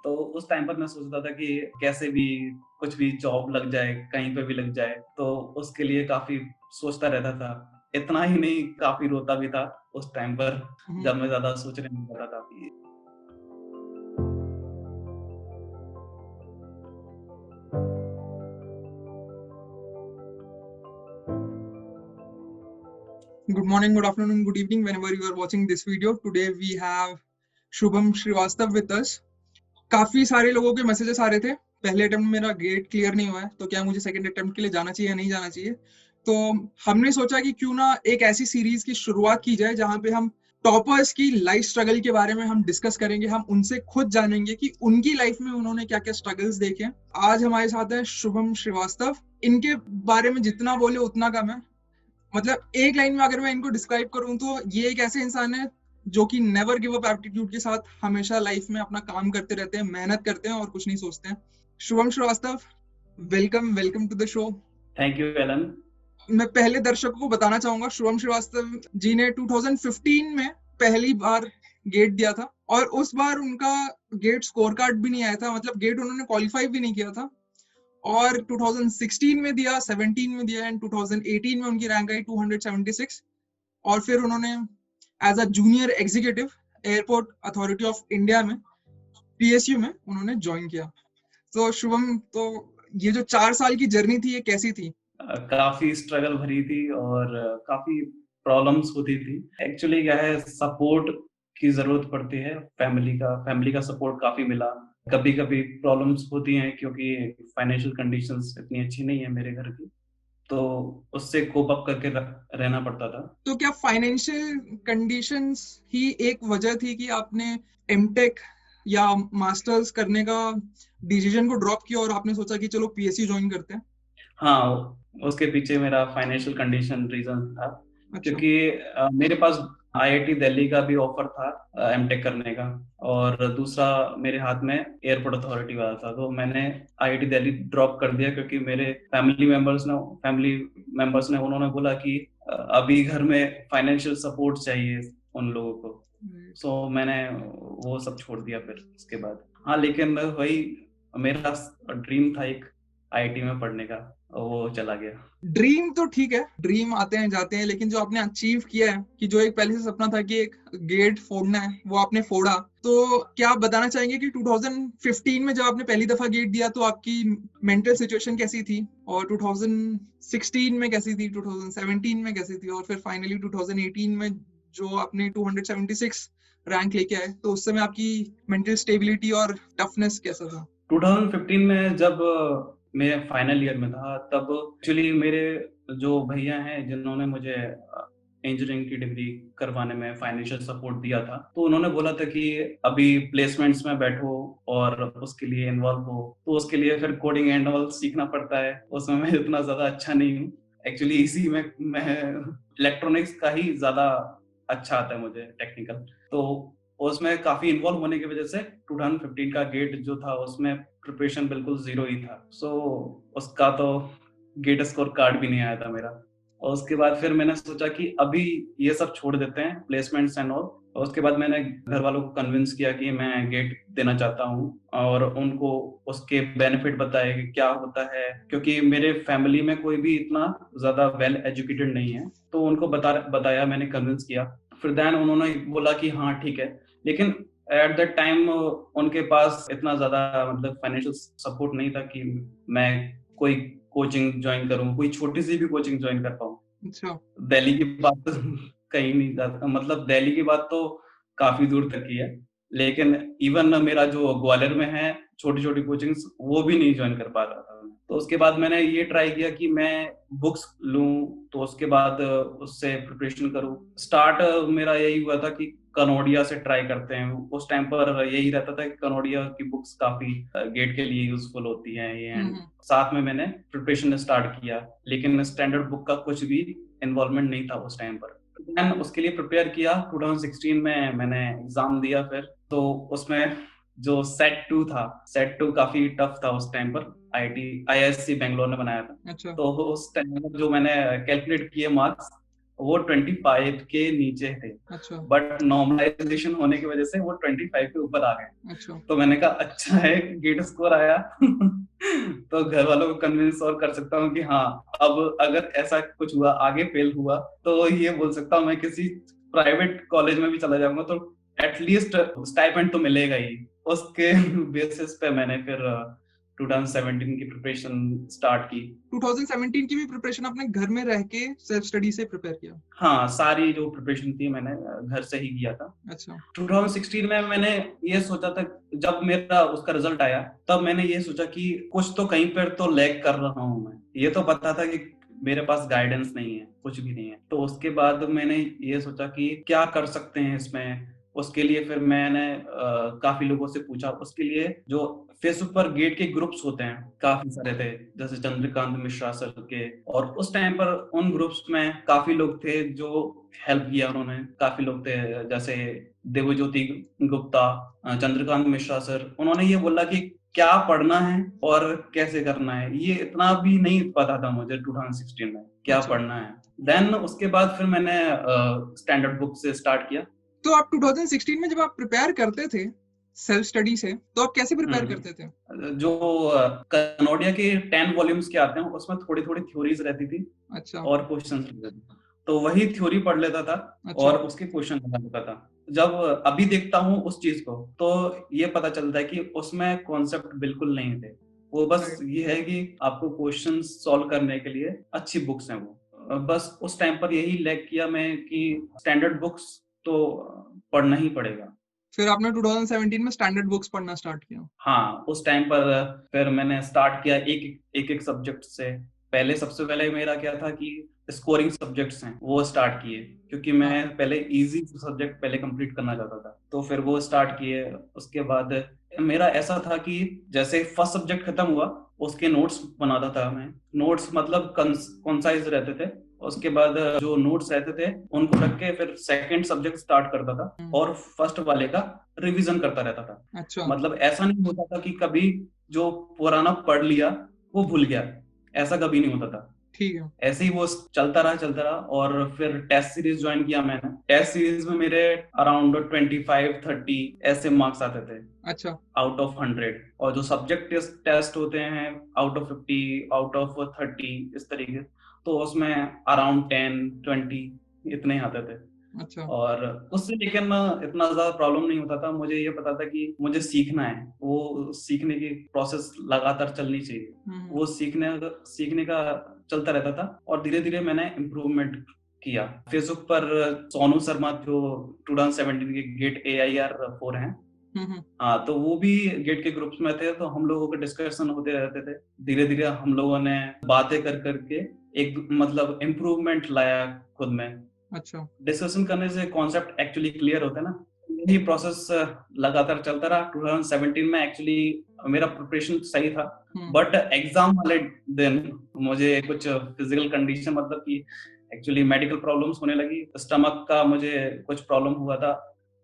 तो उस टाइम पर मैं सोचता था कि कैसे भी कुछ भी जॉब लग जाए, कहीं पे भी लग जाए, तो उसके लिए काफ़ी सोचता रहता था। इतना ही नहीं, काफ़ी रोता भी था उस टाइम पर हम्म। जब मैं ज़्यादा सोचने लग जाता था। Good morning, good afternoon, good evening, whenever you are watching this video. Today we have Shubham Srivastava with us. काफी सारे लोगों के मैसेजेस आ रहे थे। पहले अटेम्प्ट मेरा गेट क्लियर नहीं हुआ है, तो क्या मुझे सेकंड अटेम्प्ट के लिए जाना चाहिए या नहीं जाना चाहिए। तो हमने सोचा कि क्यों ना एक ऐसी सीरीज की शुरुआत की जाए जहां पे हम टॉपर्स की लाइफ स्ट्रगल के बारे में हम डिस्कस करेंगे, हम उनसे खुद जानेंगे कि उनकी लाइफ में उन्होंने क्या क्या स्ट्रगल्स देखे। आज हमारे साथ है शुभम श्रीवास्तव। इनके बारे में जितना बोले उतना कम है। मतलब एक लाइन में अगर मैं इनको डिस्क्राइब करूं तो ये एक ऐसे इंसान है जो कि नेवर गिव अप एप्टीट्यूड के साथ हमेशा लाइफ में अपना काम करते रहते हैं, मेहनत करते हैं और कुछ नहीं सोचते हैं। Shubham Srivastava, welcome welcome to the show. Thank you Alan. मैं पहले दर्शकों को बताना चाहूंगा, शुभम श्रीवास्तव जी ने 2015 में पहली बार गेट दिया था और उस बार उनका गेट स्कोर कार्ड भी नहीं आया था, मतलब गेट उन्होंने क्वालिफाई भी नहीं किया था। और 2016 में दिया, 17 में दिया एंड 2018 में उनकी रैंक आई 276। और फिर उन्होंने as a junior executive airport authority of India में पीएसयू में उन्होंने ज्वाइन किया। तो शुभम, तो ये जो 4 साल की जर्नी थी ये कैसी थी? काफ़ी स्ट्रगल भरी थी और काफ़ी प्रॉब्लम्स होती थी। एक्चुअली क्या है, सपोर्ट की ज़रूरत पड़ती है, फैमिली का सपोर्ट काफ़ी मिला। कभी-कभी प्रॉब्लम्स होती हैं क्योंकि फाइनेंशियल कंडीशंस इतनी अच्छी नहीं है मेरे घर की, तो उससे कोप अप करके रहना पड़ता था। तो क्या फाइनेंशियल कंडीशंस ही एक वजह थी कि आपने एमटेक या मास्टर्स करने का डिसीजन को ड्रॉप किया और आपने सोचा कि चलो पीएसयू ज्वाइन करते हैं? हाँ, उसके पीछे मेरा फाइनेंशियल कंडीशन रीज़न था, अच्छा। क्योंकि मेरे पास आईआईटी दिल्ली का भी ऑफर था एमटेक करने का, और दूसरा मेरे हाथ में एयरपोर्ट अथॉरिटी वाला था। तो मैंने आईआईटी दिल्ली ड्रॉप कर दिया क्योंकि मेरे फैमिली मेंबर्स ने उन्होंने बोला कि अभी घर में फाइनेंशियल सपोर्ट चाहिए उन लोगों को। सो मैंने वो सब छोड़ दिया फिर उसके बाद। हाँ, लेकिन वही मेरा ड्रीम था एक आईआईटी में पढ़ने का, वो चला गया। ड्रीम तो ठीक है, ड्रीम आते हैं जाते हैं, लेकिन जो आपने अचीव किया है कि जो एक पहले से सपना था कि एक गेट फोड़ना है वो आपने फोड़ा। तो क्या आप बताना चाहेंगे कि 2015 में जब आपने पहली दफा गेट दिया तो आपकी मेंटल सिचुएशन कैसी थी, और 2016 में कैसी थी, 2017 में कैसी थी, और फिर फाइनली 2018 में जो आपने 276 रैंक लेके आए, तो उस समय आपकी मेंटल स्टेबिलिटी और टफनेस कैसा था? 2015 में जब मैं फाइनल ईयर में था, तब एक्चुअली मेरे जो भैया हैं जिन्होंने मुझे इंजीनियरिंग की डिग्री करवाने में फाइनेंशियल सपोर्ट दिया था, तो उन्होंने बोला था कि अभी प्लेसमेंट्स में बैठो और उसके लिए इन्वॉल्व हो। तो उसके लिए फिर कोडिंग एंड ऑल सीखना पड़ता है, उसमें मैं इतना ज़्यादा अच्छा नहीं हूँ। एक्चुअली इसी में मैं इलेक्ट्रॉनिक्स का ही ज़्यादा अच्छा आता है मुझे, टेक्निकल। तो उसमें काफ़ी इन्वॉल्व होने की वजह से 2015 का गेट जो था उसमें प्रिपरेशन बिल्कुल ज़ीरो ही था। सो उसका तो गेट स्कोर कार्ड भी नहीं आया था मेरा। और उसके बाद फिर मैंने सोचा कि अभी ये सब छोड़ देते हैं, प्लेसमेंट्स एंड ऑल। और उसके बाद मैंने घर वालों को कन्विंस किया कि मैं गेट देना चाहता हूँ, और उनको उसके बेनिफिट बताए कि क्या होता है, क्योंकि मेरे फैमिली में कोई भी इतना ज़्यादा वेल एजुकेटेड नहीं है। तो उनको बताया, मैंने कन्विंस किया। फिर देन उन्होंने बोला कि हाँ ठीक है, लेकिन एट दैट टाइम उनके पास इतना ज़्यादा मतलब फाइनेंशियल सपोर्ट नहीं था कि मैं कोई कोचिंग जॉइन करूँ, कोई छोटी-सी भी कोचिंग जॉइन कर पाऊँ। अच्छा। दिल्ली की बात तो कहीं नहीं जाता, मतलब दिल्ली की बात तो काफ़ी दूर तक की है। लेकिन इवन मेरा जो ग्वालियर में है छोटी-छोटी कोचिंग्स, वो भी नहीं जॉइन कर पा रहा था मैं। तो उसके बाद मैंने ये ट्राई किया कि मैं बुक्स लूँ, तो उसके बाद उससे प्रिपरेशन करूँ। स्टार्ट मेरा यही हुआ था कि कनोडिया से ट्राई करते हैं। उस टाइम पर यही रहता था कि कनोडिया की बुक्स काफ़ी गेट के लिए यूज़फुल होती हैं ये, एंड हम्म। साथ में मैंने प्रिपरेशन स्टार्ट किया। लेकिन स्टैंडर्ड बुक का कुछ भी इन्वॉल्वमेंट नहीं था उस टाइम पर। मैंने उसके लिए प्रिपेयर किया। 2016 में मैंने एग्ज़ाम दिया फिर। तो उसमें जो सेट 2 था, सेट 2 काफ़ी टफ था उस टाइम पर। आईआईएससी बैंगलोर ने बनाया था। अच्छा। तो उस टाइम पर जो मैंने कैलकुलेट किए मार्क्स, वो 25 के नीचे थे, अच्छा बट नॉर्मलाइजेशन होने की वजह से वो 25 के ऊपर आ गए। अच्छा तो मैंने कहा अच्छा है गेट स्कोर आया तो घर वालों को कन्विंस और कर सकता हूँ कि हाँ, अब अगर ऐसा कुछ हुआ, आगे फेल हुआ, तो ये बोल सकता हूँ मैं किसी प्राइवेट कॉलेज में भी चला जाऊंगा तो एटलीस्ट स्टाइपेंड तो मिलेगा ही। उसके बेसिस पे मैंने फिर 2017 की प्रिपरेशन स्टार्ट की। 2017 की भी प्रिपरेशन आपने घर में रह के सेल्फ स्टडी से प्रिपेयर किया? हाँ, सारी जो प्रिपरेशन थी मैंने घर से ही किया था। अच्छा 2016 में मैंने ये सोचा था, जब मेरा उसका रिजल्ट आया तब मैंने ये सोचा कि कुछ तो कहीं पर तो लैग कर रहा हूँ मैं। ये तो पता था कि मेरे पास गाइडेंस नहीं है, कुछ भी नहीं है। तो उसके बाद मैंने ये सोचा कि क्या कर सकते हैं इसमें। उसके लिए फिर मैंने काफी लोगों से पूछा। उसके लिए जो फेसबुक पर गेट के ग्रुप्स होते हैं काफी सारे थे, जैसे चंद्रकांत मिश्रा सर के, और उस टाइम पर उन ग्रुप्स में काफी लोग थे जो हेल्प किया उन्होंने। काफी लोग थे जैसे देवज्योति गुप्ता, चंद्रकांत मिश्रा सर। उन्होंने ये बोला कि क्या पढ़ना है और कैसे करना है, ये इतना भी नहीं पता था मुझे 2016 में क्या अच्छा। पढ़ना है। देन उसके बाद फिर मैंने स्टैंडर्ड बुक से स्टार्ट किया। तो आप 2016 में जब आप प्रिपेयर करते थे सेल्फ स्टडी से, तो आप कैसे प्रिपेयर करते थे? जो कनोडिया के 10 वॉल्यूम्स के आते हैं उसमें थोड़ी थोड़ी थ्योरीज रहती थी अच्छा और क्वेश्चंस रहते थे, तो वही थ्योरी पढ़ लेता था अच्छा और उसके क्वेश्चन बना लेता था। जब अभी देखता हूँ उस चीज को तो ये पता चलता है कि उसमें कॉन्सेप्ट बिल्कुल नहीं थे। वो बस राइट। ये है कि आपको क्वेश्चन सॉल्व करने के लिए अच्छी बुक्स हैं वो। बस उस टाइम पर यही लैग किया मैं कि स्टैंडर्ड बुक्स तो पढ़ना ही पड़ेगा। फिर आपने 2017 में स्टैंडर्ड बुक्स पढ़ना स्टार्ट किया? हाँ, उस टाइम पर फिर मैंने स्टार्ट किया एक एक सब्जेक्ट से। पहले सबसे पहले मेरा क्या था कि स्कोरिंग सब्जेक्ट्स हैं वो स्टार्ट किए, क्योंकि हाँ मैं पहले इजी सब्जेक्ट पहले कंप्लीट करना चाहता था, तो फिर वो स्टार्ट किए। उसके बाद मेरा ऐसा था कि जैसे फर्स्ट सब्जेक्ट खत्म हुआ उसके नोट्स बनाता था मैं। नोट्स मतलब कंसाइज रहते थे। उसके बाद जो नोट्स रहते थे उनको रख के फिर सेकंड सब्जेक्ट स्टार्ट करता था और फर्स्ट वाले का रिवीजन करता रहता था। अच्छा मतलब ऐसा नहीं होता था कि कभी जो पुराना पढ़ लिया वो भूल गया, ऐसा कभी नहीं होता था। ठीक है। ऐसे ही वो चलता रहा और फिर टेस्ट सीरीज ज्वाइन किया मैंने। टेस्ट सीरीज में मेरे अराउंड 25-30 ऐसे मार्क्स आते थे अच्छा आउट ऑफ 100। और जो सब्जेक्ट टेस्ट होते हैं आउट ऑफ 50, आउट ऑफ 30, इस तरीके, तो उसमें अराउंड 10-20 इतने आते थे। अच्छा और उससे लेकिन इतना ज्यादा प्रॉब्लम नहीं होता था। मुझे ये पता था कि मुझे सीखना है, वो सीखने की प्रोसेस लगातार चलनी चाहिए। वो सीखने का चलता रहता था और धीरे धीरे मैंने इम्प्रूवमेंट किया। फेसबुक पर सोनू शर्मा जो 2017 के गेट AIR 4 हैं, हम्म। हाँ, तो वो भी गेट के ग्रुप्स में थे, तो हम लोगों के डिस्कशन होते रहते थे। धीरे धीरे हम लोगों ने बातें कर करके एक मतलब इम्प्रूवमेंट लाया खुद में। अच्छा डिस्कशन करने से कॉन्सेप्ट एक्चुअली क्लियर होता है ना। यही प्रोसेस लगातार चलता रहा। 2017 में एक्चुअली मेरा प्रिपरेशन सही था, बट एग्जाम वाले दिन मुझे कुछ फिजिकल कंडीशन, मतलब कि एक्चुअली मेडिकल प्रॉब्लम्स होने लगी। स्टमक का मुझे कुछ प्रॉब्लम हुआ था,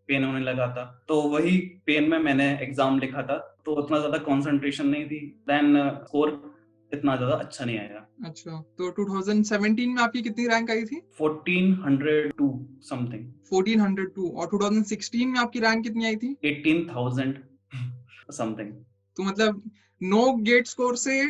पेन होने लगा था, तो वही पेन में मैंने एग्जाम लिखा था। तो उतना ज्यादा कंसंट्रेशन नहीं थी, देन स्कोर इतना ज्यादा अच्छा नहीं आया। अच्छा तो 2017 में आपकी कितनी रैंक आई थी? 1402 समथिंग। 1402। और 2016 में आपकी रैंक कितनी आई थी? 18,000 समथिंग। तो मतलब नो गेट स्कोर से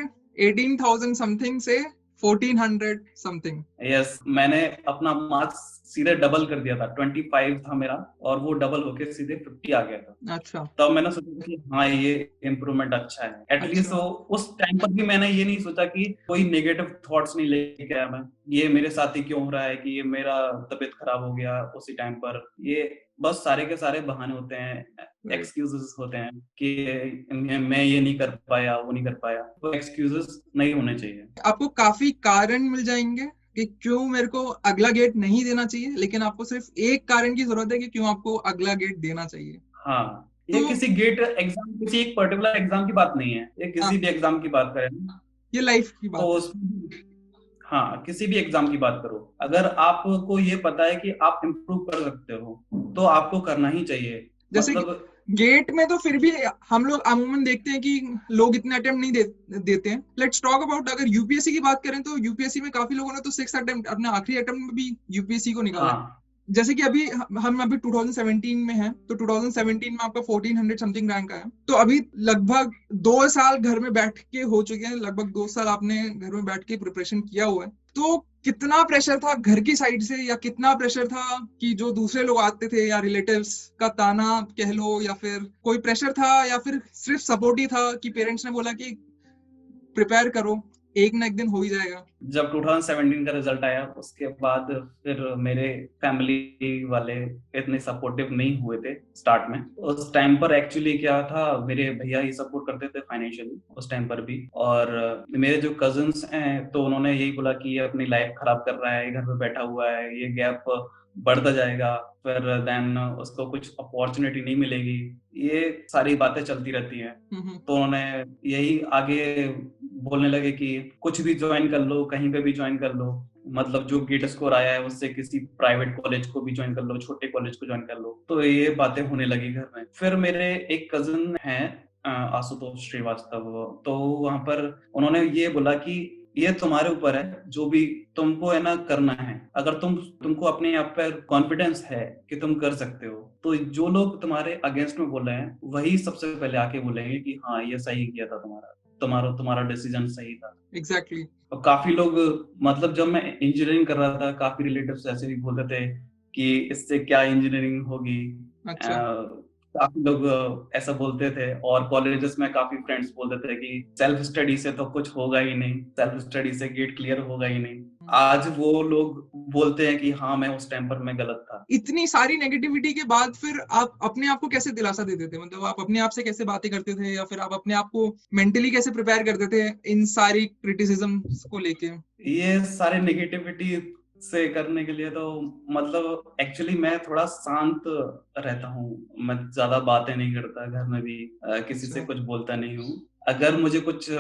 18,000 समथिंग से 1400 समथिंग। यस, मैंने अपना मार्क्स सीधे डबल कर दिया था। 25 था मेरा और वो डबल होके सीधे 50 आ गया था। अच्छा तब मैंने सोचा कि हाँ, ये इम्प्रूवमेंट अच्छा है एटलीस्ट। अच्छा उस टाइम पर भी मैंने ये नहीं सोचा कि कोई नेगेटिव थॉट्स नहीं लेके आया मैं, ये मेरे साथ ही क्यों हो रहा है, कि ये मेरा तबीयत खराब हो गया उसी टाइम पर। ये बस सारे के सारे बहाने होते हैं, राइट। एक्सक्यूजेस होते हैं कि मैं ये नहीं कर पाया, वो नहीं कर पाया। वो एक्सक्यूजेस नहीं होने चाहिए। आपको काफी कारण मिल जाएंगे कि क्यों मेरे को अगला गेट नहीं देना चाहिए, लेकिन आपको सिर्फ एक कारण की जरूरत है कि क्यों आपको अगला गेट देना चाहिए। हाँ, ये तो किसी गेट एग्जाम, किसी एक पर्टिकुलर एग्जाम की बात नहीं है, ये हाँ, किसी भी एग्जाम की बात करें ना, ये लाइफ की तो बात है। हाँ, किसी भी एग्जाम की बात करो, अगर आपको ये पता है कि आप इम्प्रूव कर सकते हो तो आपको करना ही चाहिए। जैसे कि मतलब गेट में तो फिर भी हम लोग अमूमन देखते हैं कि लोग इतने अटेम्प्ट नहीं देते हैं। लेट्स टॉक अबाउट, अगर यूपीएससी की बात करें तो यूपीएससी में काफी लोगों ने तो 6 अटेम्प्ट, अपने आखिरी अटेम्प्ट में भी यूपीएससी को निकाला है। हाँ जैसे कि अभी हम अभी 2017 में हैं, तो 2017 में आपका 1400 समथिंग रैंक आया, तो अभी लगभग 2 साल घर में बैठ के हो चुके हैं, लगभग 2 साल आपने घर में बैठ के प्रिपरेशन किया हुआ है। तो कितना प्रेशर था घर की साइड से, या कितना प्रेशर था कि जो दूसरे लोग आते थे, या रिलेटिव्स का ताना कह लो, या फिर कोई प्रेशर था, या फिर सिर्फ सपोर्ट ही था कि पेरेंट्स ने बोला कि प्रिपेयर करो, एक ना एक दिन हो ही जाएगा? जब 2017 का रिजल्ट आया उसके बाद फिर मेरे फैमिली वाले इतने सपोर्टिव नहीं हुए थे स्टार्ट में। उस टाइम पर एक्चुअली क्या था, मेरे भैया ही सपोर्ट करते थे फाइनेंशियली उस टाइम पर भी, और मेरे जो कजिन्स हैं तो उन्होंने यही बोला कि ये अपनी लाइफ खराब कर रहा है, घर पे बैठा हुआ है, ये गैप बढ़ता जाएगा, फिर देन उसको कुछ अपॉर्चुनिटी नहीं मिलेगी, ये सारी बातें चलती रहती हैं। तो उन्होंने यही आगे बोलने लगे कि कुछ भी ज्वाइन कर लो, कहीं पे भी ज्वाइन कर लो, मतलब जो गेट स्कोर आया है उससे किसी प्राइवेट कॉलेज को भी ज्वाइन कर लो, छोटे कॉलेज को ज्वाइन कर लो। तो ये बातें होने लगी घर में। फिर मेरे एक कजिन हैं आशुतोष श्रीवास्तव, तो वहां पर उन्होंने ये बोला कि ये तुम्हारे ऊपर है, जो भी तुमको है ना करना है, अगर तुमको अपने आप पर कॉन्फिडेंस है कि तुम कर सकते हो, तो जो लोग तुम्हारे अगेंस्ट में बोल रहे हैं वही सबसे पहले आके बोलेंगे कि हाँ ये सही किया था, तुम्हारा डिसीजन सही था। एग्जैक्टली। और काफी लोग, मतलब जब मैं इंजीनियरिंग कर रहा था काफी रिलेटिव्स ऐसे भी बोलते थे कि इससे क्या इंजीनियरिंग होगी। अच्छा। काफी लोग ऐसा बोलते थे, और कॉलेजेस में काफी फ्रेंड्स बोलते थे कि सेल्फ स्टडी से तो कुछ होगा ही नहीं, सेल्फ स्टडी से गेट क्लियर होगा ही नहीं। आज वो लोग बोलते हैं कि हाँ मैं उस टाइम पर मैं गलत था। इतनी सारी नेगेटिविटी के बाद फिर आप अपने आप को कैसे दिलासा देते थे? मतलब आप अपने आप से कैसे बातें करते थे, या फिर आप अपने आप को मेंटली कैसे प्रिपेयर करते थे इन सारी क्रिटिसिज्म को लेके? ये सारे नेगेटिविटी से करने के लिए तो मतलब एक्चुअली मैं थोड़ा शांत रहता हूँ, मैं ज्यादा बातें नहीं करता, घर में भी किसी से अच्छा। कुछ बोलता नहीं हूँ। अगर मुझे कुछ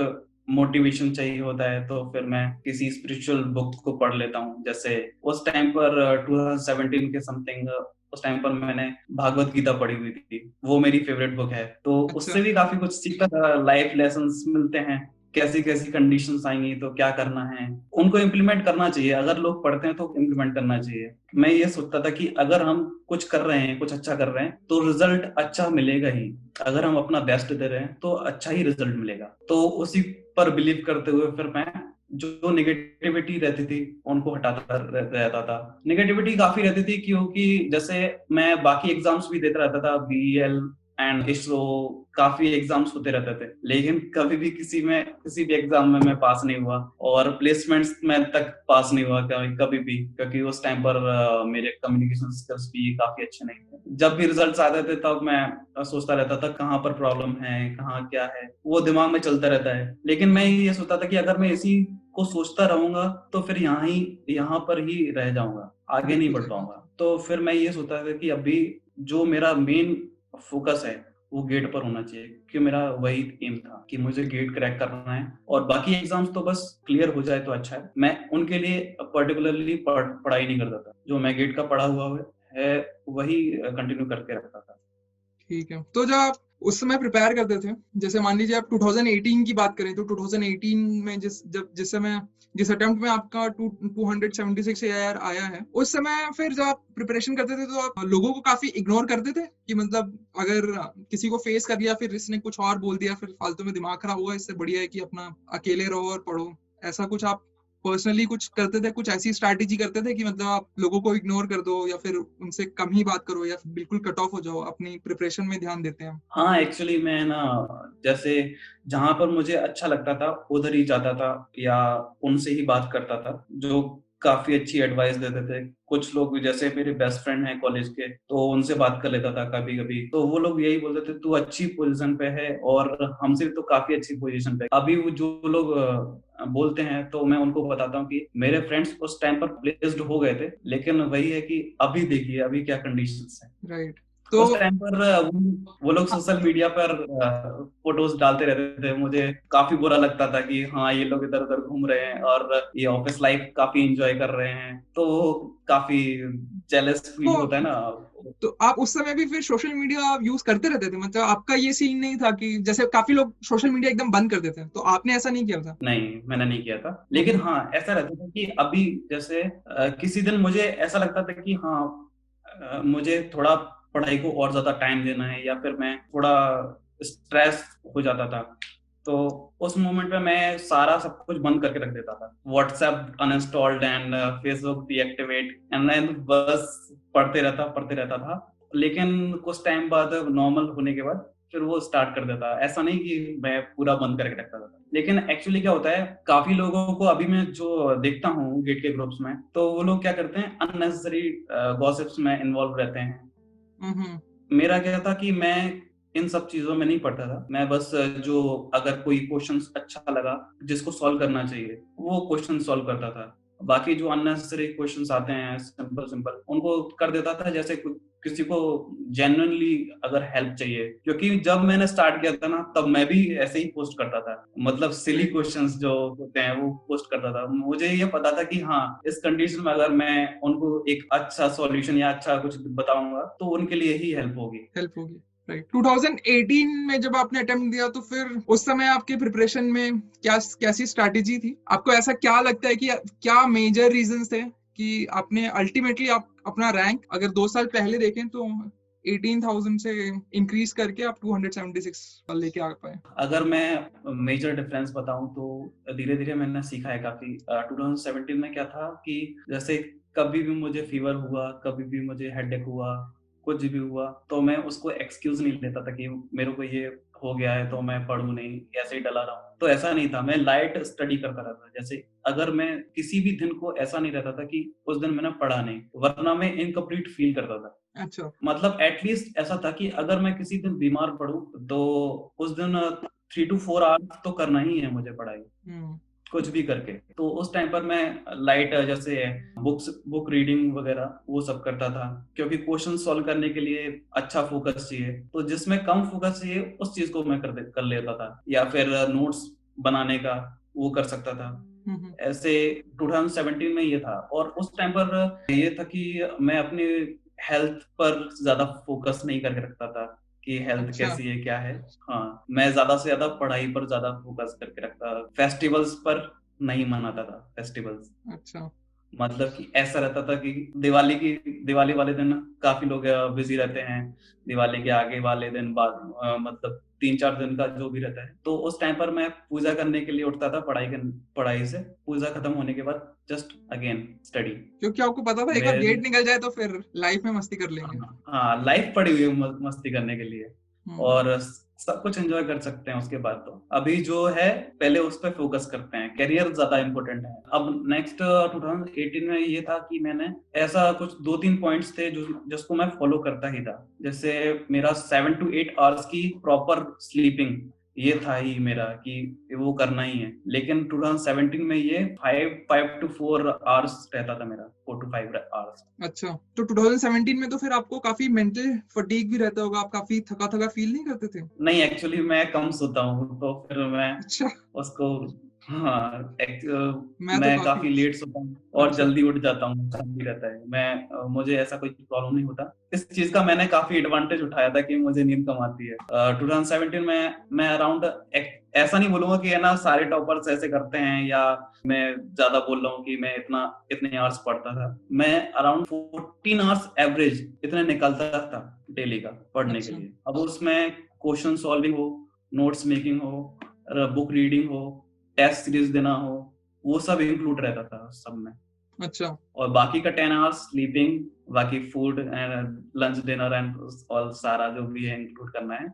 मोटिवेशन चाहिए होता है तो फिर मैं किसी स्पिरिचुअल बुक को पढ़ लेता हूँ। जैसे उस टाइम पर 2017 के समथिंग, उस टाइम पर मैंने भागवत गीता पढ़ी हुई थी, वो मेरी फेवरेट बुक है। तो अच्छा। उससे भी काफी कुछ सीखता था, लाइफ लेसन्स मिलते हैं, कैसी कैसी कंडीशंस आएंगी तो क्या करना है, उनको इम्प्लीमेंट करना चाहिए। अगर लोग पढ़ते हैं तो इम्प्लीमेंट करना चाहिए। मैं ये सोचता था कि अगर हम कुछ कर रहे हैं, कुछ अच्छा कर रहे हैं, तो रिजल्ट अच्छा मिलेगा ही। अगर हम अपना बेस्ट दे रहे हैं तो अच्छा ही रिजल्ट मिलेगा। तो उसी पर बिलीव करते हुए फिर मैं जो नेगेटिविटी रहती थी उनको हटाता रहता था। नेगेटिविटी काफी रहती थी क्योंकि जैसे मैं बाकी एग्जाम्स भी देता रहता था, बीईएल एंड इसरो, काफी एग्जाम्स होते रहते थे, लेकिन कभी भी किसी भी एग्जाम में मैं पास नहीं हुआ, और प्लेसमेंट्स में तक पास नहीं हुआ कभी भी, क्योंकि उस टाइम पर मेरे कम्युनिकेशन स्किल्स भी काफी अच्छे नहीं थे। जब भी रिजल्ट्स आते थे तब मैं सोचता रहता था कहाँ पर प्रॉब्लम है, कहाँ क्या है, वो दिमाग में चलता रहता है। लेकिन मैं ये सोचता था कि अगर मैं इसी को सोचता रहूंगा तो फिर यहाँ पर ही रह जाऊंगा, आगे नहीं बिल्कुल बढ़ सही बात। पाऊंगा। तो फिर मैं ये सोचता था कि अभी जो मेरा मेन फोकस है वो गेट पर होना चाहिए, क्योंकि मेरा वही एम था कि मुझे गेट क्रैक करना है, और बाकी एग्जाम्स तो बस क्लियर हो जाए तो अच्छा है। मैं उनके लिए पर्टिकुलरली पढ़ाई नहीं करता था, जो मैं गेट का पढ़ा हुआ है वही कंटिन्यू करके रखता था। ठीक है, तो जब आप उस समय प्रिपेयर करते थे, जैसे मान लीजिए आप 2018 की बात करें, तो 2018 में जिस समय जिस अटेम्प्ट में आपका 276 AIR आया है, उस समय फिर जब आप प्रिपरेशन करते थे तो आप लोगों को काफी इग्नोर करते थे कि मतलब अगर किसी को फेस कर लिया फिर इसने कुछ और बोल दिया फिर फालतू में दिमाग खराब हुआ, इससे बढ़िया है कि अपना अकेले रहो और पढ़ो, ऐसा कुछ आप पर्सनली कुछ करते थे, कुछ ऐसी स्ट्रैटेजी करते थे कि मतलब आप लोगों को इग्नोर कर दो, या फिर उनसे कम ही बात करो, या फिर बिल्कुल कट ऑफ हो जाओ, अपनी प्रिपरेशन में ध्यान देते हैं? हाँ एक्चुअली मैं ना, जैसे जहां पर मुझे अच्छा लगता था उधर ही जाता था, या उनसे ही बात करता था जो काफी अच्छी एडवाइस देते थे। कुछ लोग जैसे मेरे बेस्ट फ्रेंड हैं कॉलेज के, तो उनसे बात कर लेता था कभी कभी। तो वो लोग यही बोलते थे तू अच्छी पोजीशन पे है, और हमसे भी तो काफी अच्छी पोजीशन पे है। अभी वो जो लोग बोलते हैं तो मैं उनको बताता हूँ कि मेरे फ्रेंड्स उस टाइम पर प्लेस्ड हो गए थे, लेकिन वही है कि अभी देखिए अभी क्या कंडीशंस है। राइट। तो उस टाइम पर वो लोग सोशल मीडिया पर फोटोज डालते रहते थे। मुझे काफी बुरा लगता था कि हाँ ये लोग इधर उधर घूम रहे हैं और ये ऑफिस लाइफ काफी एंजॉय कर रहे हैं, तो काफी जेलस फील तो होता है ना। तो आप उस समय भी फिर सोशल मीडिया आप यूज करते रहते थे, मतलब आपका ये सीन नहीं था कि जैसे काफी लोग सोशल मीडिया एकदम बंद कर देते हैं, तो आपने ऐसा नहीं किया था? नहीं, मैंने नहीं किया था, लेकिन हम्म। हाँ ऐसा रहता था कि अभी जैसे किसी दिन मुझे ऐसा लगता था कि हाँ मुझे थोड़ा पढ़ाई को और ज्यादा टाइम देना है, या फिर मैं थोड़ा स्ट्रेस हो जाता था, तो उस मोमेंट में मैं सारा सब कुछ बंद करके रख देता था। WhatsApp uninstalled and Facebook deactivate, and then बस पढ़ते रहता था। लेकिन कुछ टाइम बाद नॉर्मल होने के बाद फिर वो स्टार्ट कर देता। ऐसा नहीं कि मैं पूरा बंद करके रखता था, लेकिन एक्चुअली क्या होता है, काफी लोगों को अभी मैं जो देखता हूँ गेट के ग्रुप्स में, तो वो लोग क्या करते हैं, अननेसेसरी गॉसिप्स में इन्वॉल्व रहते हैं। हम्म। मेरा क्या था कि मैं इन सब चीजों में नहीं पढ़ता था। मैं बस जो अगर कोई क्वेश्चन अच्छा लगा जिसको सॉल्व करना चाहिए वो क्वेश्चन सॉल्व करता था। बाकी जो अननेसेसरी क्वेश्चंस आते हैं सिंपल सिंपल उनको कर देता था, जैसे किसी को जेन्युइनली अगर हेल्प चाहिए। क्योंकि जब मैंने स्टार्ट किया था ना, तब मैं भी ऐसे ही पोस्ट करता था, मतलब सिली क्वेश्चंस जो होते हैं वो पोस्ट करता था। मुझे ये पता था कि हाँ इस कंडीशन में अगर मैं उनको एक अच्छा सॉल्यूशन या अच्छा कुछ बताऊंगा तो उनके लिए ही हेल्प होगी। हेल्प होगी। राइट। 2018 में जब आपने अटेम्प्ट दिया, तो फिर उस समय आपके प्रिपरेशन में क्या कैसी स्ट्रैटेजी थी? आपको ऐसा क्या लगता है कि क्या मेजर रीजंस थे कि आपने अल्टीमेटली आप अपना रैंक अगर 2 साल पहले देखें तो 18,000 से इंक्रीज करके आप 276 पर लेके आ पाए? अगर मैं मेजर डिफरेंस बताऊं तो धीरे धीरे मैंने सीखा है काफी। 2017 में क्या था कि जैसे कभी भी मुझे फीवर हुआ, कभी भी मुझे हेडेक हुआ, कुछ भी हुआ, तो मैं उसको एक्सक्यूज नहीं लेता था कि मेरे को ये हो गया है तो मैं पढ़ूं नहीं, ऐसे ही डला रहा हूँ। तो ऐसा नहीं था, मैं लाइट स्टडी करता रहता। जैसे अगर मैं किसी भी दिन को ऐसा नहीं रहता था कि उस दिन मैंने पढ़ा नहीं, वरना मैं इनकम्प्लीट फील करता था। अच्छा। मतलब एटलीस्ट ऐसा था कि अगर मैं किसी दिन बीमार पड़ूं तो उस दिन 3 to 4 आवर्स तो करना ही है मुझे पढ़ाई, हम्म। कुछ भी करके। तो उस टाइम पर मैं लाइट जैसे बुक रीडिंग वगैरह वो सब करता था, क्योंकि क्वेश्चन सॉल्व करने के लिए अच्छा फोकस चाहिए। तो जिसमें कम फोकस चाहिए उस चीज को मैं कर लेता था, या फिर नोट्स बनाने का वो कर सकता था। हम्म। ऐसे 2017 में ये था। और उस टाइम पर ये था कि मैं अपनी हेल्थ पर ज्यादा फोकस नहीं करके रखता था कि हेल्थ अच्छा। कैसी है क्या है। हाँ, मैं ज्यादा से ज्यादा पढ़ाई पर ज्यादा फोकस करके रखता। फेस्टिवल्स पर नहीं मनाता था फेस्टिवल्स। अच्छा। मतलब कि ऐसा रहता था कि दिवाली वाले दिन काफी लोग बिजी रहते हैं। दिवाली के आगे वाले दिन बाद मतलब 3-4 दिन का जो भी रहता है, तो उस टाइम पर मैं पूजा करने के लिए उठता था। पढ़ाई से पूजा खत्म होने के बाद जस्ट अगेन स्टडी। क्योंकि आपको पता था एक बार मेरे गेट निकल जाए तो फिर लाइफ में मस्ती कर लेंगे। हाँ, लाइफ पड़ी हुई है मस्ती करने के लिए, हम्म। और सब कुछ एंजॉय कर सकते हैं उसके बाद। तो अभी जो है पहले उस पर फोकस करते हैं, करियर ज्यादा इंपॉर्टेंट है। अब नेक्स्ट 2018 में ये था कि मैंने ऐसा कुछ 2-3 पॉइंट्स थे जो जिसको मैं फॉलो करता ही था। जैसे मेरा 7 to 8 आवर्स की प्रॉपर स्लीपिंग, ये था ही मेरा कि वो करना ही है। लेकिन 2017 में ये 5 to 4 आवर्स रहता था मेरा, 4 to 5 आवर्स। अच्छा, तो 2017 में तो फिर आपको काफी मेंटल फटीग भी रहता होगा, आप काफी थका थका फील नहीं करते थे? नहीं, एक्चुअली मैं कम सोता हूँ, तो फिर मैं अच्छा। उसको, हाँ मैं तो मैं काफी। काफी लेट सोता हूँ और अच्छा। जल्दी उठ जाता हूँ, ऐसा भी रहता है। मुझे ऐसा कोई प्रॉब्लम नहीं होता। इस चीज का मैंने काफी एडवांटेज उठाया था कि मुझे नींद कम आती है। 2017 में मैं अराउंड, ऐसा नहीं बोलूंगा कि है ना सारे टॉपर्स ऐसे करते हैं, या मैं ज्यादा बोल रहा हूँ कि मैं इतने आवर्स पढ़ता था। मैं अराउंड 14 आवर्स एवरेज इतने निकलता था डेली का पढ़ने के अच्छा। लिए। अब उसमें क्वेश्चन सॉल्विंग हो, नोट्स मेकिंग हो, बुक रीडिंग हो, टेस्ट सीरीज देना हो, वो सब इंक्लूड रहता था सब में। अच्छा। और बाकी का 10 आवर्स स्लीपिंग, बाकी food and lunch dinner and all सारा जो भी है इंक्लूड करना है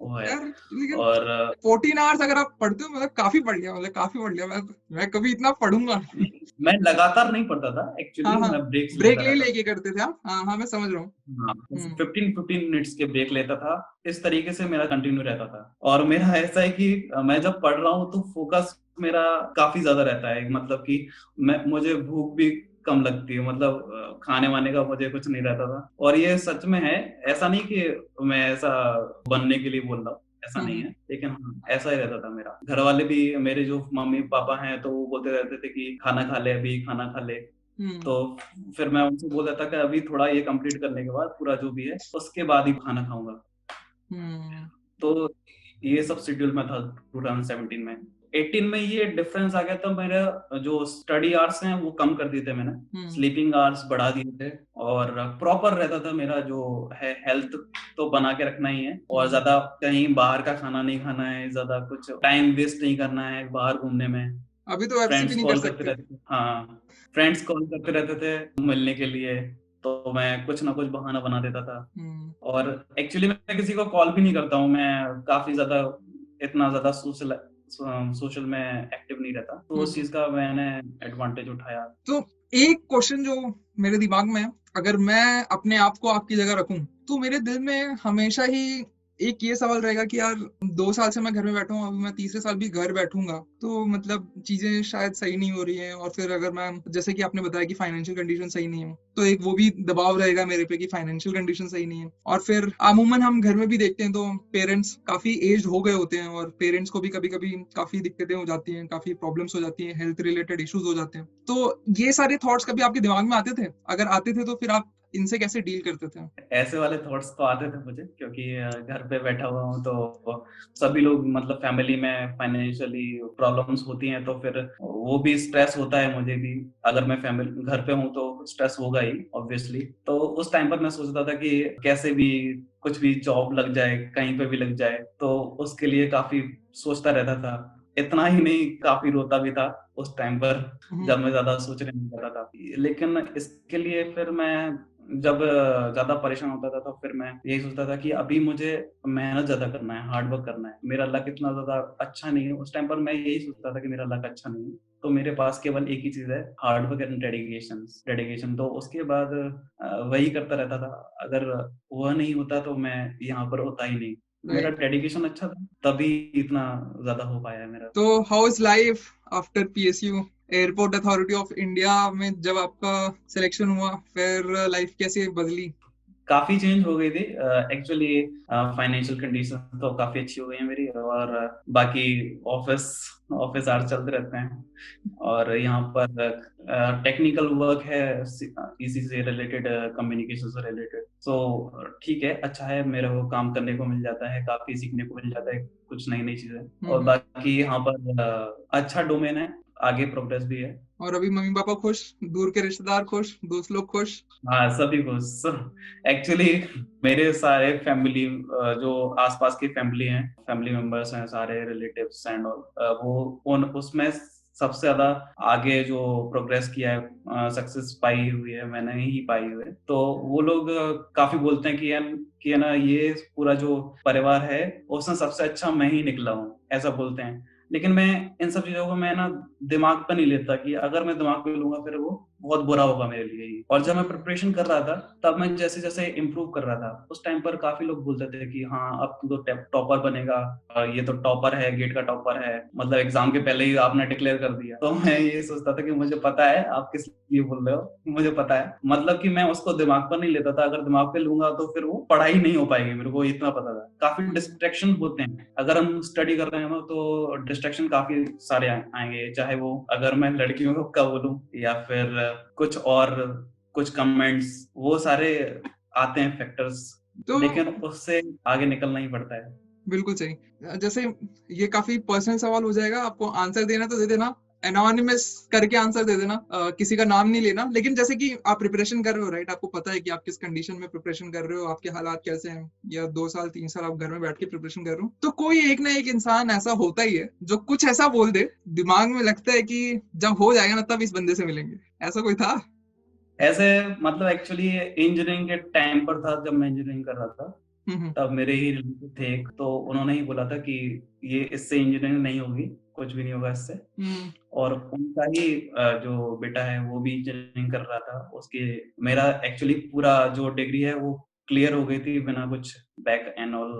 वो है। यार लेकिन और 14 आवर्स अगर आप पढ़ते हो, मतलब काफी पढ़ लिया, मतलब काफी पढ़ लिया। मैं कभी इतना पढ़ूंगा नहीं। मैं लगातार नहीं पढ़ता था, हाँ एक्चुअली हाँ। मैं ब्रेक्स ब्रेक लेता ले रहता था। लेके करते थे आप, हाँ हाँ मैं समझ रहा हूँ। हाँ, हम्म। 15-15 मिनट्स के ब्रेक लेता था। इस तरीके से मेरा कंटिन्यू रहता था। और मेरा ऐसा है कि मैं जब पढ़ रहा हूँ तो फोकस मेरा काफी ज्यादा रहता है। मतलब कि मुझे भूख भी कम लगती है, मतलब खाने वाने का मुझे कुछ नहीं रहता था। और ये सच में है, ऐसा नहीं कि मैं ऐसा बनने के लिए बोल रहा हूँ, ऐसा नहीं हम्म है, लेकिन हाँ, ऐसा ही रहता था मेरा। घर वाले भी, मेरे जो मम्मी पापा हैं, तो वो बोलते रहते थे कि खाना खा ले, अभी खाना खा ले। हम्म तो फिर मैं उनसे बोलता था कि अभी थोड़ा ये कंप्लीट करने के बाद, पूरा जो भी है उसके बाद ही खाना खाऊंगा। हम्म तो ये सब शेड्यूल में था 2017 में। 18 में ये डिफरेंस आ गया था, मेरा जो स्टडी आवर्स हैं वो कम कर दिए थे मैंने, हम्म स्लीपिंग आवर्स बढ़ा दिए थे, और प्रॉपर रहता था मेरा जो है हेल्थ, तो बना के रखना ही है, और हम्म। ज्यादा कहीं बाहर का खाना नहीं खाना है, ज्यादा कुछ टाइम वेस्ट नहीं करना है बाहर घूमने में। अभी तो एफसी भी फ्रेंड्स नहीं कर कॉल करते सकते। रहते थे, हाँ, फ्रेंड्स कॉल करते रहते थे मिलने के लिए, तो मैं कुछ ना कुछ बहाना बना देता था। हम्म और एक्चुअली मैं किसी को कॉल भी नहीं करता हूँ, मैं काफी ज्यादा, इतना ज्यादा सोशल में एक्टिव नहीं रहता, तो उस हम्म। चीज का मैंने एडवांटेज उठाया। तो एक क्वेश्चन जो मेरे दिमाग में है, अगर मैं अपने आप को आपकी जगह रखूं, तो मेरे दिल में हमेशा ही एक ये सवाल रहेगा कि यार 2 साल से मैं घर में बैठा हूँ, अभी मैं तीसरे साल भी घर बैठूंगा, तो मतलब चीजें शायद सही नहीं हो रही हैं। और फिर अगर मैं, जैसे कि आपने बताया कि फाइनेंशियल कंडीशन सही नहीं है, तो एक वो भी दबाव रहेगा मेरे पे कि फाइनेंशियल कंडीशन सही नहीं है। और फिर अमूमन हम घर में भी देखते हैं तो पेरेंट्स काफी एज हो गए होते हैं, और पेरेंट्स को भी कभी कभी काफी दिक्कतें हो जाती हैं, काफी प्रॉब्लम्स हो जाती हैं, हेल्थ रिलेटेड इश्यूज हो जाते हैं। तो ये सारे थॉट्स कभी आपके दिमाग में आते थे? अगर आते थे तो फिर आप इनसे कैसे डील करते थे? ऐसे वाले थॉट्स तो आते थे मुझे, क्योंकि घर पे बैठा हुआ हूँ, तो सभी लोग, मतलब फैमिली में फाइनेंशियली प्रॉब्लम्स होती हैं, तो फिर वो भी स्ट्रेस होता है मुझे भी। अगर मैं फैमिली घर पे हूँ तो स्ट्रेस होगा ही ऑब्वियसली। तो उस टाइम पर मैं सोचता था कि कैसे भी कुछ भी जॉब लग जाए, कहीं पे भी लग जाए, तो उसके लिए काफी सोचता रहता था। इतना ही नहीं, काफी रोता भी था उस टाइम पर, हम्म जब मैं ज्यादा सोचने नहीं पाता था। लेकिन इसके लिए फिर मैं जब ज्यादा परेशान होता था, तो फिर मैं यही सोचता था कि अभी मुझे मेहनत ज्यादा करना है, हार्ड वर्क करना है। मेरा लक इतना ज्यादा अच्छा नहीं है, उस टाइम पर मैं यही सोचता था कि मेरा लक अच्छा नहीं है, तो मेरे पास केवल एक ही चीज है, hard work and dedication. Dedication तो उसके बाद वही करता रहता था। अगर वह नहीं होता तो मैं यहाँ पर होता ही नहीं। मेरा राइट। डेडिकेशन अच्छा था, तभी इतना ज्यादा हो पाया है मेरा। तो how is life after PSU? Airport authority of India में जब आपका सिलेक्शन हुआ, फिर लाइफ कैसे बदली? काफी चेंज हो गई थी एक्चुअली। फाइनेंशियल कंडीशन तो काफी अच्छी हो गई है मेरी, और बाकी ऑफिस ऑफिस आवर्स चलते रहते हैं, और यहाँ पर टेक्निकल वर्क है, इसी से रिलेटेड, कम्युनिकेशन से रिलेटेड। सो ठीक है, अच्छा है, मेरे को काम करने को मिल जाता है, काफी सीखने को मिल जाता है, कुछ नई नई चीजें। और हम्म। बाकी यहाँ पर अच्छा डोमेन है, आगे प्रोग्रेस भी है। और अभी मम्मी पापा खुश, दूर के रिश्तेदार खुश, दोस्त लोग खुश? हाँ, सभी को एक्चुअली मेरे सारे फैमिली, जो आसपास की फैमिली हैं, फैमिली मेंबर्स हैं, सारे रिलेटिव्स एंड ऑल, वो उन उसमें सबसे ज्यादा आगे जो प्रोग्रेस किया है, सक्सेस पाई हुई है, मैंने ही पाई हुई है। तो वो लोग काफी बोलते हैं कि है ना, ये पूरा जो परिवार है उसमें सबसे अच्छा मैं ही निकला हूँ, ऐसा बोलते हैं। लेकिन मैं इन सब चीजों को मैं ना दिमाग पर नहीं लेता, कि अगर मैं दिमाग पे लूंगा फिर वो बहुत बुरा होगा मेरे लिए ही। और जब मैं हम्म प्रिपरेशन कर रहा था, तब मैं जैसे जैसे इम्प्रूव कर रहा था, उस टाइम पर काफी लोग बोलते थे कि हाँ, अब तू तो टॉपर बनेगा, और ये तो टॉपर है, गेट का टॉपर है, मतलब एग्जाम के पहले ही आपने डिक्लेयर कर दिया। तो मैं ये सोचता था कि मुझे पता है आप किस लिए बोल रहे हो, मुझे पता है, मतलब कि मैं उसको दिमाग पर नहीं लेता था। अगर दिमाग पे लूंगा तो फिर वो पढ़ाई नहीं हो पाएगी, मेरे को इतना पता था। काफी हम्म। डिस्ट्रैक्शन होते हैं अगर हम स्टडी कर रहे हैं ना, तो डिस्ट्रैक्शन काफी सारे आएंगे, चाहे वो, अगर मैं लड़कियों का बोलूं, या फिर कुछ और, कुछ कमेंट्स, वो सारे आते हैं फैक्टर्स। तो लेकिन उससे आगे निकलना ही पड़ता है। बिल्कुल सही। जैसे ये काफी पर्सनल सवाल हो जाएगा, आपको आंसर देना तो दे देना, एनोनिमस करके आंसर दे देना, किसी का नाम नहीं लेना। लेकिन जैसे कि आप प्रिपरेशन कर रहे हो, राइट, आपको पता है कि आप किस कंडीशन में प्रिपरेशन कर रहे हो, आपके हालात कैसे हैं, या 2 साल 3 साल आप घर में बैठ के प्रिपरेशन कर रहे हो, तो कोई एक ना एक इंसान ऐसा होता ही है जो कुछ ऐसा बोल दे, दिमाग में लगता है कि जब हो जाएगा ना तब इस बंदे से मिलेंगे। ऐसा कोई था? ऐसे, मतलब एक्चुअली इंजीनियरिंग के टाइम पर था, जब मैं इंजीनियरिंग कर रहा था, हम्म तब मेरे ही रिलेटिव थे एक, तो उन्होंने ही बोला था कि ये इससे इंजीनियरिंग नहीं होगी, कुछ भी नहीं होगा इससे। हम्म और उनका ही जो बेटा है वो भी इंजीनियरिंग कर रहा था, उसके, मेरा एक्चुअली पूरा जो डिग्री है वो क्लियर हो गई थी बिना कुछ बैक एंड ऑल,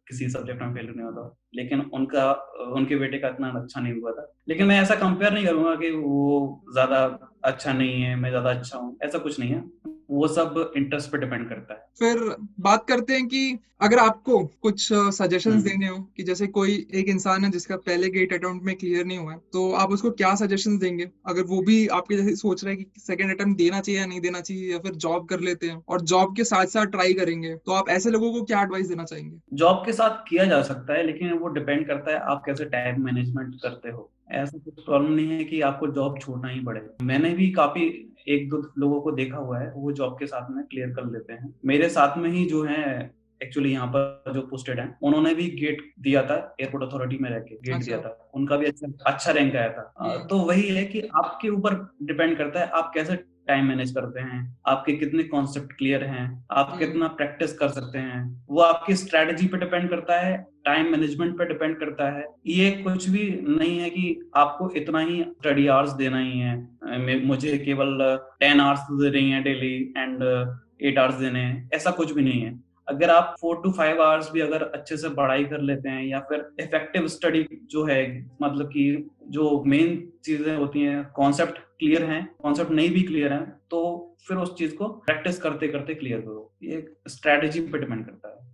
किसी सब्जेक्ट में फेल नहीं होता। लेकिन उनके बेटे का इतना अच्छा नहीं हुआ था। लेकिन मैं ऐसा कंपेयर नहीं करूंगा कि वो ज्यादा अच्छा नहीं है, मैं ज्यादा अच्छा हूँ, ऐसा कुछ नहीं है। वो सब इंटरेस्ट पे डिपेंड करता है। फिर बात करते हैं कि अगर आपको कुछ सजेशंस हम्म। देने हो कि जैसे कोई एक इंसान है जिसका पहले गेट अटेम्प्ट में क्लियर नहीं हुआ है, तो आप उसको क्या सजेशंस देंगे? अगर वो भी आपके जैसे सोच रहा है कि सेकंड अटेम्प्ट देना चाहिए या नहीं देना चाहिए, या फिर जॉब कर लेते हैं और जॉब के साथ साथ ट्राई करेंगे, तो आप ऐसे लोगों को क्या एडवाइस देना चाहेंगे? जॉब के साथ किया जा सकता है, लेकिन वो डिपेंड करता है आप कैसे टाइम मैनेजमेंट करते हो। ऐसा कुछ प्रॉब्लम नहीं है कि आपको जॉब छोड़ना ही पड़ेगा। मैंने भी काफी एक दो लोगों को देखा हुआ है, वो जॉब के साथ में क्लियर कर लेते हैं। मेरे साथ में ही जो है एक्चुअली यहाँ पर जो पोस्टेड है, उन्होंने भी गेट दिया था, एयरपोर्ट अथॉरिटी में रह के गेट दिया अच्छा। था, उनका भी अच्छा अच्छा रैंक आया था। हम्म। तो वही है कि आपके ऊपर डिपेंड करता है आप कैसे टाइम मैनेज करते हैं, आपके कितने कॉन्सेप्ट क्लियर हैं, आप हम्म। कितना प्रैक्टिस कर सकते हैं। वो आपकी स्ट्रेटजी पे डिपेंड करता है, टाइम मैनेजमेंट पे डिपेंड करता है। ये कुछ भी नहीं है कि आपको इतना ही स्टडी आवर्स देना ही है, मुझे केवल 10 आवर्स दे रही हैं डेली एंड 8 आवर्स देने हैं, ऐसा कुछ भी नहीं है। अगर आप 4 to 5 आवर्स भी अगर अच्छे से पढ़ाई कर लेते हैं, या फिर इफेक्टिव स्टडी जो है, मतलब कि जो मेन चीजें होती हैं, कॉन्सेप्ट क्लियर हैं, कॉन्सेप्ट नहीं भी क्लियर है, तो फिर उस चीज को प्रैक्टिस करते करते क्लियर करो। ये स्ट्रेटजी पे डिपेंड करता है।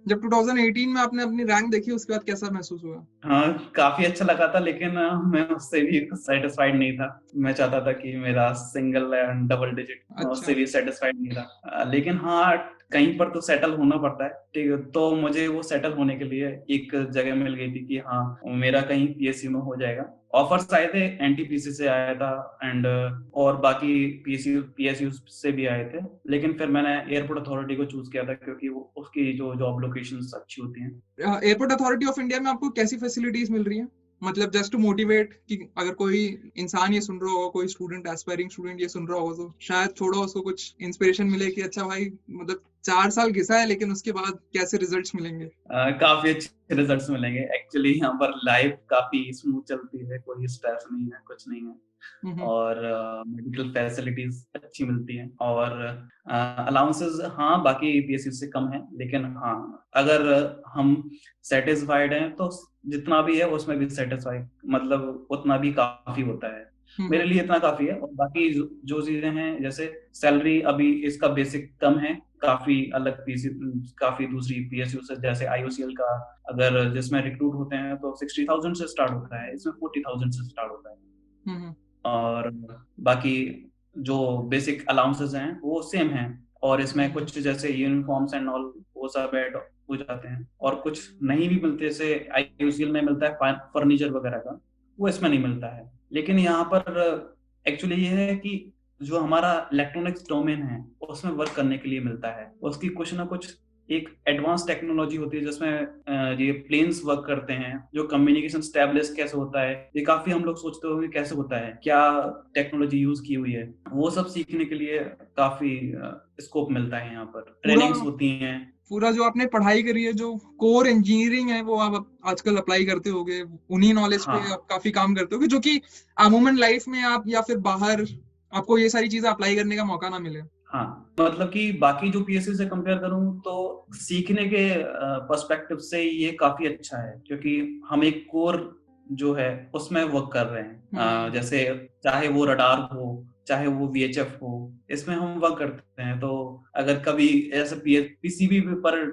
जब 2018 में आपने अपनी रैंक देखी, उसके बाद कैसा महसूस हुआ? हाँ, काफी अच्छा लगा था, लेकिन मैं उससे भी सेटिस्फाइड नहीं था। मैं चाहता था कि मेरा सिंगल एंड डबल डिजिट, मैं अच्छा। उससे भी सेटिस्फाइड नहीं था। लेकिन हाँ, कहीं पर तो सेटल होना पड़ता है, ठीक है। तो मुझे वो सेटल होने के लिए एक जगह मिल गई थी कि हाँ, मेरा कहीं पीएसयू में हो जाएगा। ऑफर्स आए थे, एनटीपीसी से आया था एंड और बाकी पीएसयू से भी आए थे, लेकिन फिर मैंने एयरपोर्ट अथॉरिटी को चूज किया था, क्योंकि वो उसकी जो जॉब लोकेशंस अच्छी होती हैं। एयरपोर्ट अथॉरिटी ऑफ इंडिया में आपको कैसी फैसिलिटीज मिल रही है? मतलब जस्ट टू मोटिवेट कि अगर कोई इंसान ये सुन रहा होगा, कोई स्टूडेंट, एस्पायरिंग स्टूडेंट ये सुन रहा होगा, तो शायद थोड़ा उसको कुछ इंस्पिरेशन मिले कि अच्छा भाई, मतलब 4 साल घिसा है लेकिन उसके बाद कैसे रिजल्ट्स मिलेंगे। काफी अच्छे रिजल्ट्स मिलेंगे। एक्चुअली यहाँ पर लाइफ काफी स्मूथ चलती है, कोई स्ट्रेस नहीं है, कुछ नहीं है। हम्म। और मेडिकल फैसिलिटीज अच्छी मिलती हैं, और अलाउंसेस हाँ बाकी पीएसयू से कम है, लेकिन हाँ, अगर हम सेटिस्फाइड हैं तो जितना भी है उसमें भी सेटिस्फाइड, मतलब उतना भी काफी होता है। मेरे हम्म। लिए इतना काफी है। और बाकी जो चीजें हैं, जैसे सैलरी अभी इसका बेसिक कम है, काफी अलग पीसी, काफी दूसरी पीएसयू से, जैसे आईओसीएल का अगर जिसमें रिक्रूट होते हैं तो 60,000 से स्टार्ट होता है, इसमें 40,000 से स्टार्ट होता है। हम्म। और बाकी जो बेसिक अलाउंसेस हैं वो सेम हैं, और इसमें हम्म। कुछ जैसे यूनिफॉर्म्स एंड ऑल वो सब ऐड हो जाते हैं, और कुछ नहीं भी मिलते, जैसे आईयूसीएल में मिलता है फर्नीचर वगैरह का, वो इसमें नहीं मिलता है। लेकिन यहाँ पर एक्चुअली ये है कि जो हमारा इलेक्ट्रॉनिक्स डोमेन है उसमें वर्क करने के लिए मिलता है, उसकी कुछ ना कुछ एक एडवांस टेक्नोलॉजी होती है, जिसमें ये प्लेन्स वर्क करते हैं, जो कम्युनिकेशन स्टैब्लिश कैसे होता है, ये काफी हम लोग सोचते होंगे कैसे होता है, क्या टेक्नोलॉजी यूज की हुई है, वो सब सीखने के लिए काफी स्कोप मिलता है। यहाँ पर पूरा ट्रेनिंग्स होती हैं। पूरा जो आपने पढ़ाई करी है, जो कोर इंजीनियरिंग है, वो आप आजकल अप्लाई करते होगे, उन्हीं नॉलेज पे हाँ आप काफी काम करते होगे, जो कि अमूमन लाइफ में आप या फिर बाहर आपको ये सारी चीजें अप्लाई करने का मौका ना मिले। हाँ, मतलब कि बाकी जो पीएससी से कंपेयर करूं तो सीखने के पर्सपेक्टिव से ये काफी अच्छा है, क्योंकि हम एक कोर जो है उसमें वर्क कर रहे हैं। हम्म। जैसे चाहे वो रडार हो, चाहे वो वीएचएफ हो, इसमें हम वर्क करते हैं। तो अगर कभी ऐसे पीसीबी पर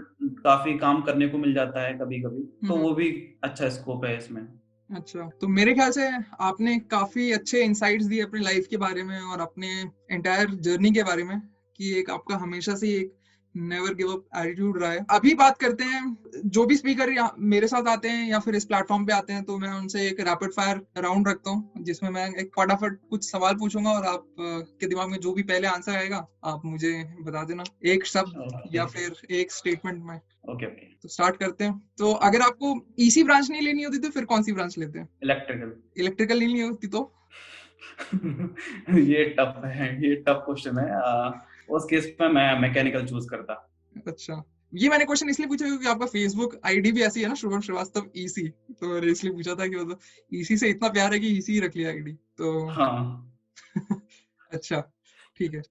काफी काम करने को मिल जाता है कभी कभी, तो हम्म। वो भी अच्छा स्कोप है इसमें। अच्छा, तो मेरे ख्याल से आपने काफी अच्छे इंसाइट्स दिए अपनी लाइफ के बारे में और अपने एंटायर जर्नी के बारे में, कि एक आपका हमेशा से एक नेवर गिव अप एटीट्यूड रहा है। अभी बात करते हैं, जो भी स्पीकर मेरे साथ आते हैं या फिर इस प्लेटफॉर्म पे आते हैं, तो मैं उनसे एक रैपिड फायर राउंड रखता हूँ, जिसमें मैं एक फटाफट कुछ सवाल पूछूंगा और आप के दिमाग में जो भी पहले आंसर आएगा आप मुझे बता देना, एक शब्द ओके या फिर एक स्टेटमेंट में। Okay okay. तो स्टार्ट करते हैं। तो अगर आपको ईसी ब्रांच नहीं लेनी होती तो फिर कौन सी ब्रांच लेते हैं? इलेक्ट्रिकल। इलेक्ट्रिकल नहीं लेनी होती तो? ये टफ है, ये टफ क्वेश्चन है। उस केस में मैं मैकेनिकल चूज करता। अच्छा, ये मैंने क्वेश्चन इसलिए पूछा क्योंकि आपका फेसबुक आईडी भी ऐसी है ना, शुभम श्रीवास्तव ईसी, तो मैंने इसलिए पूछा था कि मतलब ईसी से इतना प्यार है कि ईसी ही रख लिया आईडी तो। हाँ। अच्छा, ठीक है।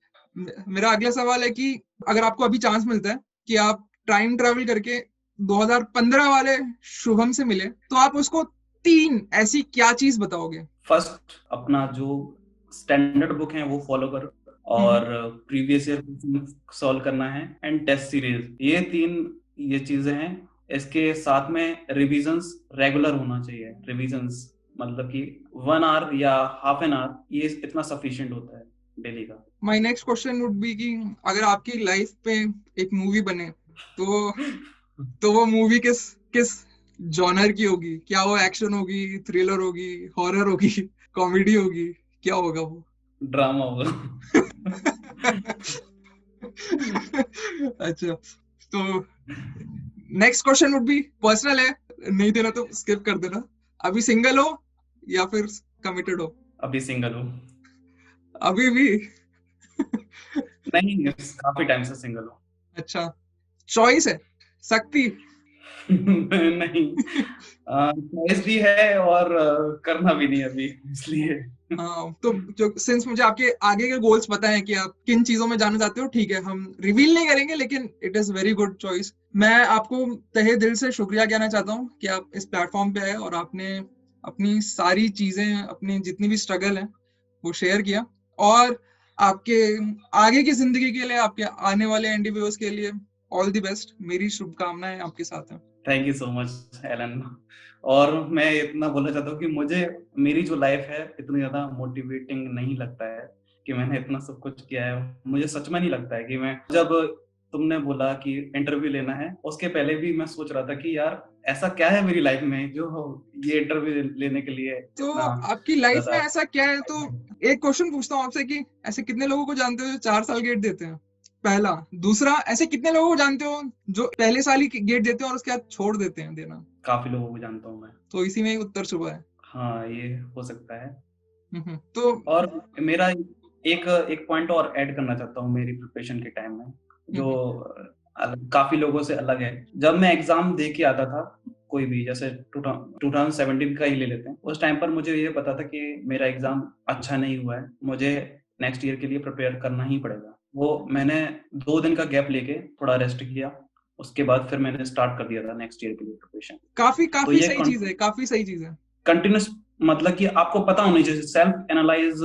मेरा अगला सवाल है कि अगर आपको अभी चांस मिलता है कि आप टाइम ट्रैवल करके 2015 वाले शुभम से मिले, तो आप उसको 3 ऐसी क्या चीज बताओगे? फर्स्ट, अपना जो स्टैंडर्ड बुक है वो फॉलो करो, और प्रीवियस ईयर क्वेश्चन सॉल्व करना है, एंड टेस्ट सीरीज, ये चीजें हैं। इसके साथ में रिविजन्स रेगुलर होना चाहिए। रिविजन्स मतलब कि 1 आवर या हाफ एन आवर, ये इतना सफिशिएंट होता है डेली का। My next question would be कि अगर आपकी लाइफ पे एक मूवी बने तो वो मूवी किस जॉनर की होगी? क्या वो एक्शन होगी, थ्रिलर होगी, हॉरर होगी, कॉमेडी होगी, क्या होगा वो? ड्रामा होगा। अच्छा, तो next question would be personal है, नहीं देना तो स्किप कर देना। अभी सिंगल हो या फिर कमिटेड हो? अभी सिंगल हूँ। अभी भी? नहीं, काफी टाइम से सिंगल हूँ। अच्छा, चॉइस है, शक्ति? नहीं, चॉइस भी है और करना भी नहीं अभी, इसलिए। हाँ, तो जो सिंस मुझे आपके आगे के गोल्स पता है कि आप किन चीजों में जाना चाहते हो, ठीक है, हम रिवील नहीं करेंगे, लेकिन it is very good choice. मैं आपको तहे दिल से शुक्रिया कहना चाहता हूँ कि आप इस प्लेटफॉर्म पे आए और आपने अपनी सारी चीजें, अपनी जितनी भी स्ट्रगल है वो शेयर किया, और आपके आगे की जिंदगी के लिए, आपके आने वाले एंडिव्यूअर्स के लिए ऑल द बेस्ट। मेरी शुभकामनाएं आपके साथ हैं। Thank you so much Alan. और मैं इतना बोलना चाहता हूँ कि मुझे मेरी जो लाइफ है इतनी ज्यादा मोटिवेटिंग नहीं लगता है कि मैंने इतना सब कुछ किया है। मुझे सच में नहीं लगता है कि मैं, जब तुमने बोला कि इंटरव्यू लेना है, उसके पहले भी मैं सोच रहा था कि यार ऐसा क्या है मेरी लाइफ में जो ये इंटरव्यू लेने के लिए तो आपकी लाइफ में ऐसा क्या है? तो एक क्वेश्चन पूछता हूँ आपसे कि ऐसे कितने लोगों को जानते हो जो 4 साल गेट देते हैं? पहला। दूसरा, ऐसे कितने लोगों को जानते हो जो पहले साल ही गेट देते हैं और उसके बाद छोड़ देते हैं देना? काफी लोगों को जानता हूँ मैं। तो इसी में ही उत्तर छुपा है। हाँ, ये हो सकता है। तो और मेरा एक पॉइंट और ऐड करना चाहता हूँ मेरी प्रिपरेशन के टाइम में, जो काफी लोगों से अलग है। जब मैं एग्जाम दे के आता था कोई भी, जैसे 2017 का ही ले लेते हैं, उस टाइम पर मुझे ये पता था कि मेरा एग्जाम अच्छा नहीं हुआ है, मुझे नेक्स्ट ईयर के लिए प्रिपेयर करना ही पड़ेगा। वो मैंने 2 दिन का गैप लेके थोड़ा रेस्ट किया, उसके बाद फिर मैंने स्टार्ट कर दिया था नेक्स्ट ईयर के लिए प्रिपरेशन। काफी सही चीज है, काफी सही चीज है। कंटिन्यूस, मतलब कि आपको पता होनी चाहिए। सेल्फ एनालाइज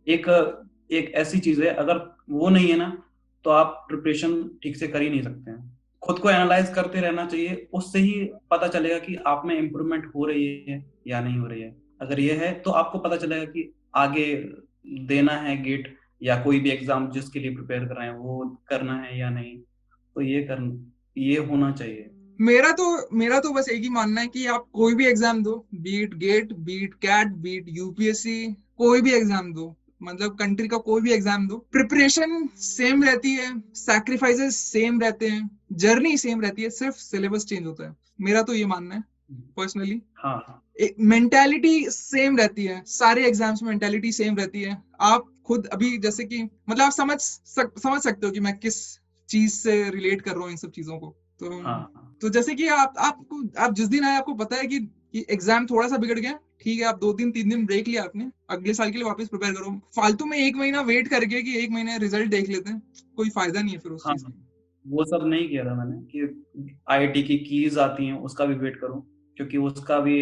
एक ऐसी चीज है, अगर वो नहीं है ना तो आप प्रिपरेशन ठीक से कर ही नहीं सकते हैं। खुद को एनालाइज करते रहना चाहिए, उससे ही पता चलेगा कि आप में इम्प्रूवमेंट हो रही है या नहीं हो रही है। अगर ये है तो आपको पता चलेगा कि आगे देना है गेट या कोई भी एग्जाम जिसके लिए प्रिपेयर कर रहे हैं वो करना है या नहीं। तो ये होना चाहिए। मेरा तो बस एक ही मानना है कि आप कोई भी एग्जाम दो, beat GATE, beat CAT, beat UPSC, कोई भी एग्जाम दो, मतलब कंट्री का कोई भी एग्जाम दो, प्रिपरेशन सेम रहती है, सैक्रिफाइसेस सेम रहते हैं, जर्नी सेम रहती है, सिर्फ सिलेबस चेंज होता है। मेरा तो ये मानना है पर्सनली। हाँ, मेंटालिटी सेम रहती है, सारे एग्जाम्स में मेंटालिटी सेम रहती है। आप खुद अभी जैसे कि मतलब आप समझ सकते हो कि मैं किस चीज से रिलेट कर रहा हूँ इन सब चीजों को। तो जैसे कि आप जिस दिन आए आपको पता है कि एग्जाम थोड़ा सा बिगड़ गया, ठीक है, आप 2-3 दिन ब्रेक लिया आपने, अगले साल के लिए वापस प्रिपेयर करो। फालतू में 1 महीना वेट करके कि 1 महीने रिजल्ट देख लेते हैं, कोई फायदा नहीं है फिर उस चीज का। वो सब नहीं किया था मैंने कि आईआईटी की कीज आती हैं उसका भी वेट करूं, क्योंकि उसका भी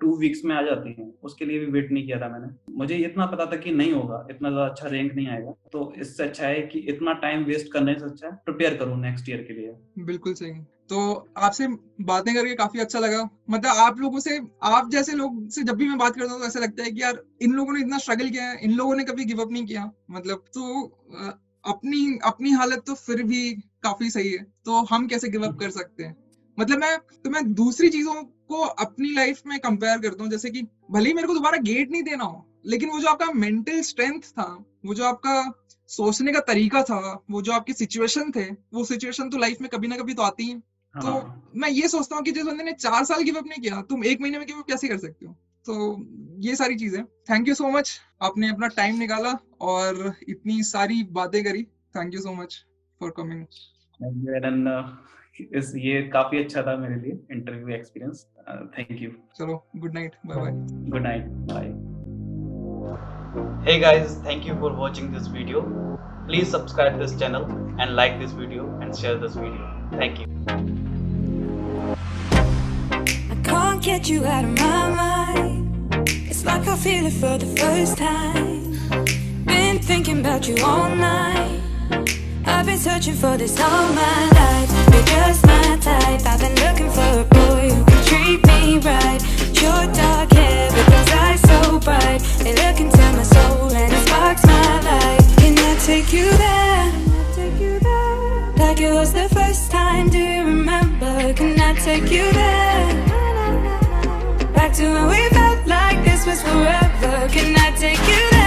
2 वीक्स में आ जाती हैं, उसके लिए भी वेट नहीं किया था मैंने। मुझे इतना पता था कि नहीं होगा, इतना ज्यादा अच्छा रैंक नहीं आएगा, तो इससे अच्छा है कि इतना टाइम वेस्ट करने से अच्छा है प्रिपेयर करूं नेक्स्ट ईयर के लिए। बिल्कुल सही। तो आपसे बातें करके काफी अच्छा लगा। मतलब आप लोगों से, आप जैसे लोग से जब भी मैं बात करता हूँ तो ऐसा लगता है कि यार इन लोगों ने इतना स्ट्रगल किया है, इन लोगों ने कभी गिव अप नहीं किया। मतलब तो अपनी हालत तो फिर भी काफी सही है, तो हम कैसे गिव अप कर सकते हैं? मतलब मैं दूसरी चीजों को अपनी लाइफ में कंपेयर करता हूँ, जैसे कि भले ही मेरे को दोबारा गेट नहीं देना हो, लेकिन वो जो आपका मेंटल स्ट्रेंथ था, वो जो आपका सोचने का तरीका था, वो जो आपके सिचुएशन थे, वो सिचुएशन तो लाइफ में कभी ना कभी तो आती है। तो मैं ये सोचता हूँ कि जिस बंदे ने 4 साल गिव अप नहीं किया, तुम 1 महीने में गिव अप कैसे कर सकते हो? तो ये सारी चीजें। थैंक यू सो मच, आपने अपना टाइम निकाला और इतनी सारी बातें करी। Thank you so much for coming. ये काफी अच्छा था मेरे लिए इंटरव्यू एक्सपीरियंस। Thank you. चलो, good night, bye bye. Good night, bye. Hey guys, thank you for watching this video. Please subscribe this channel and like this video and share this video. Thank you. I can't get you out of my mind. It's like I I feel it for the first time. Been thinking about you all night. I've been searching for this all my life. You're just my type. I've been looking for a boy who can treat me right. Your dark hair with those eyes so bright, they look into my soul and it sparks my life. Can I take you there? Like it was the first time, do you remember? Can I take you there? Back to when we felt like this was forever. Can I take you there?